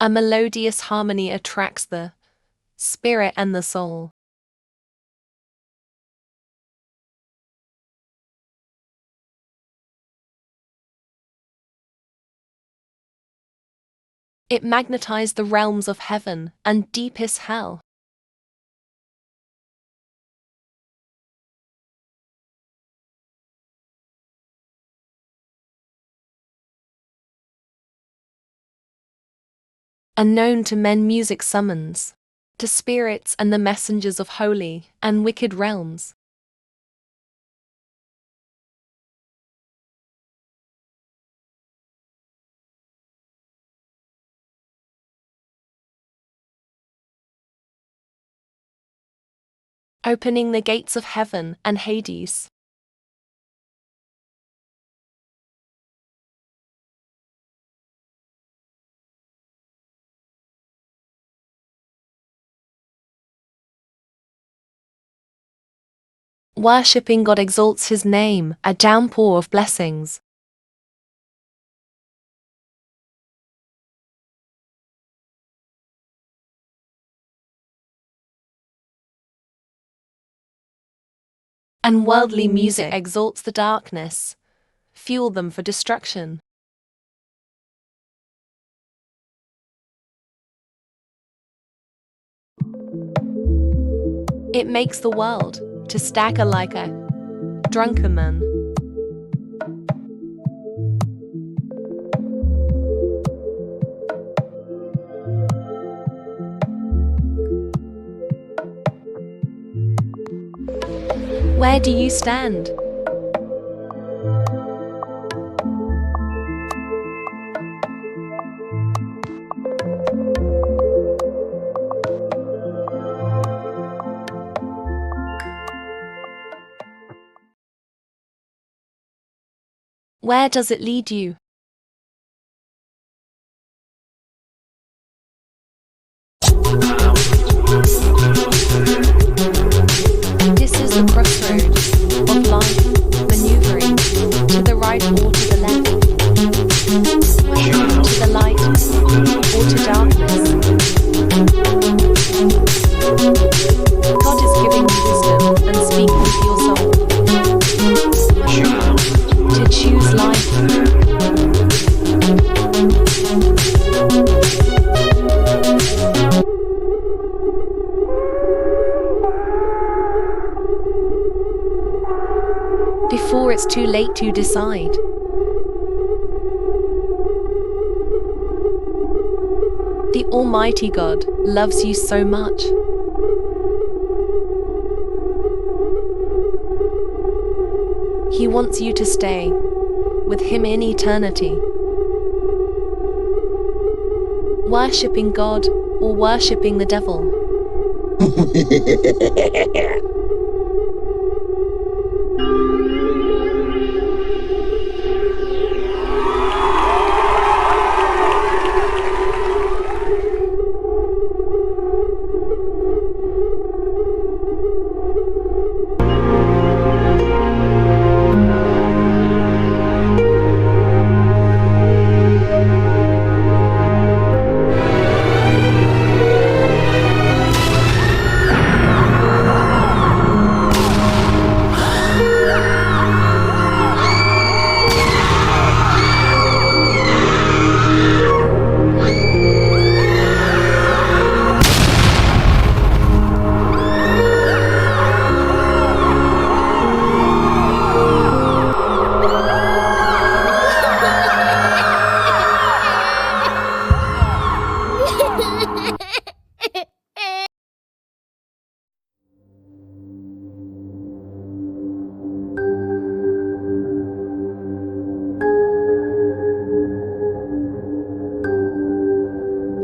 A melodious harmony attracts the spirit and the soul. It magnetizes the realms of heaven and deepest hell. Unknown to men, music summons to spirits and the messengers of holy and wicked realms. Opening the gates of heaven and Hades. Worshipping God exalts His name, a downpour of blessings. And worldly music exalts the darkness, fuel them for destruction. It makes the world to stagger like a drunken man. Where do you stand? Where does it lead you? This is the crossroads of life, maneuvering to the right or to the left, to the light or to darkness. God is giving you wisdom and speaking to your soul to choose life. Before it's too late to decide. The Almighty God loves you so much. He wants you to stay with Him in eternity. Worshipping God or worshipping the devil.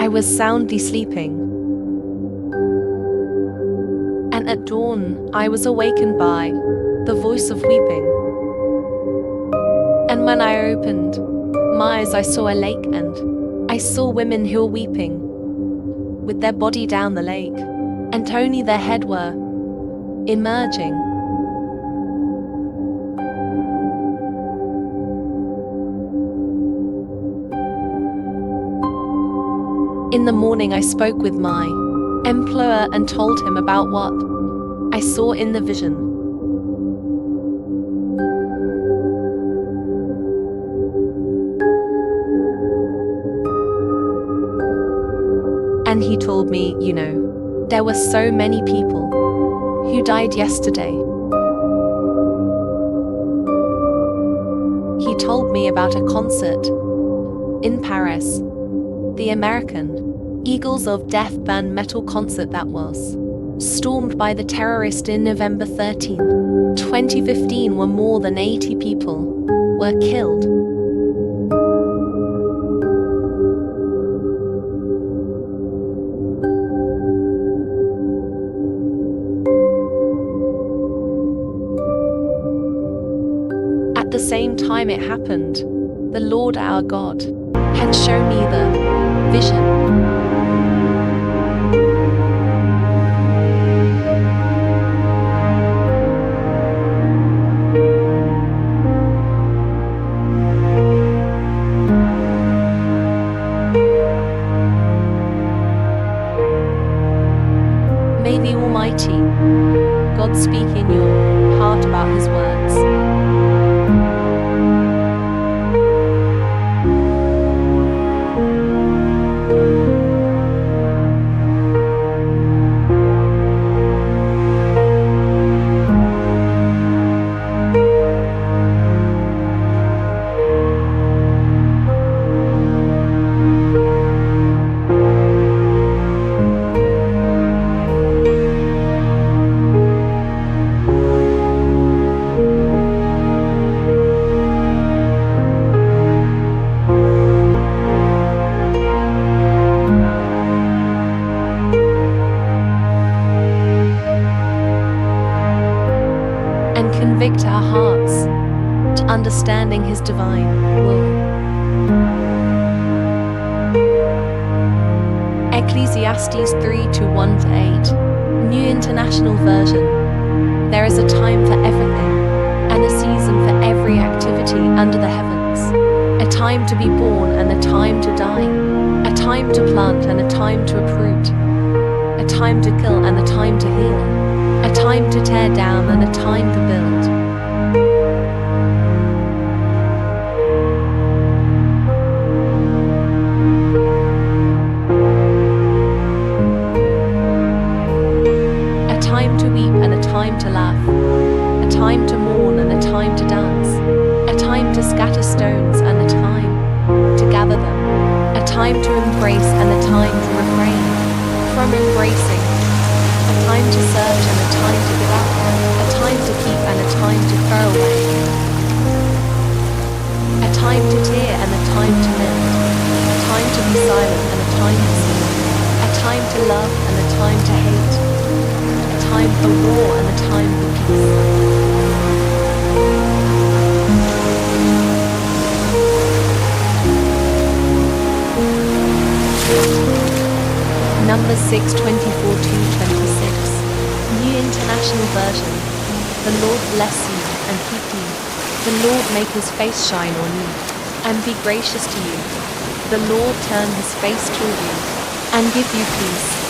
I was soundly sleeping, and at dawn I was awakened by the voice of weeping. And when I opened my eyes, I saw a lake, and I saw women who were weeping with their body down the lake, and only their head were emerging. In the morning I spoke with my employer and told him about what I saw in the vision. And he told me, there were so many people who died yesterday. He told me about a concert in Paris, the American Eagles of Death band metal concert that was stormed by the terrorist in November 13, 2015, where more than 80 people were killed. At the same time it happened, the Lord our God had shown me the vision. May the Almighty God speak in your heart about His words. And convict our hearts to understanding His divine will. Ecclesiastes 3:1-8, New International Version. There is a time for everything, and a season for every activity under the heavens. A time to be born and a time to die. A time to plant and a time to uproot. A time to kill and a time to heal. A time to tear down and a time to build. A time to weep and a time to laugh. A time to mourn and a time to dance. A time to scatter stones and a time to gather them. A time to embrace and a time to refrain from embracing. A time to search and a time to give up, a time to keep and a time to throw away, a time to tear and a time to mend, a time to be silent and a time to speak, a time to love and a time to hate, a time for war and a time for peace. Numbers 6:24-26, New International Version. The Lord bless you and keep you. The Lord make His face shine on you and be gracious to you. The Lord turn His face toward you and give you peace.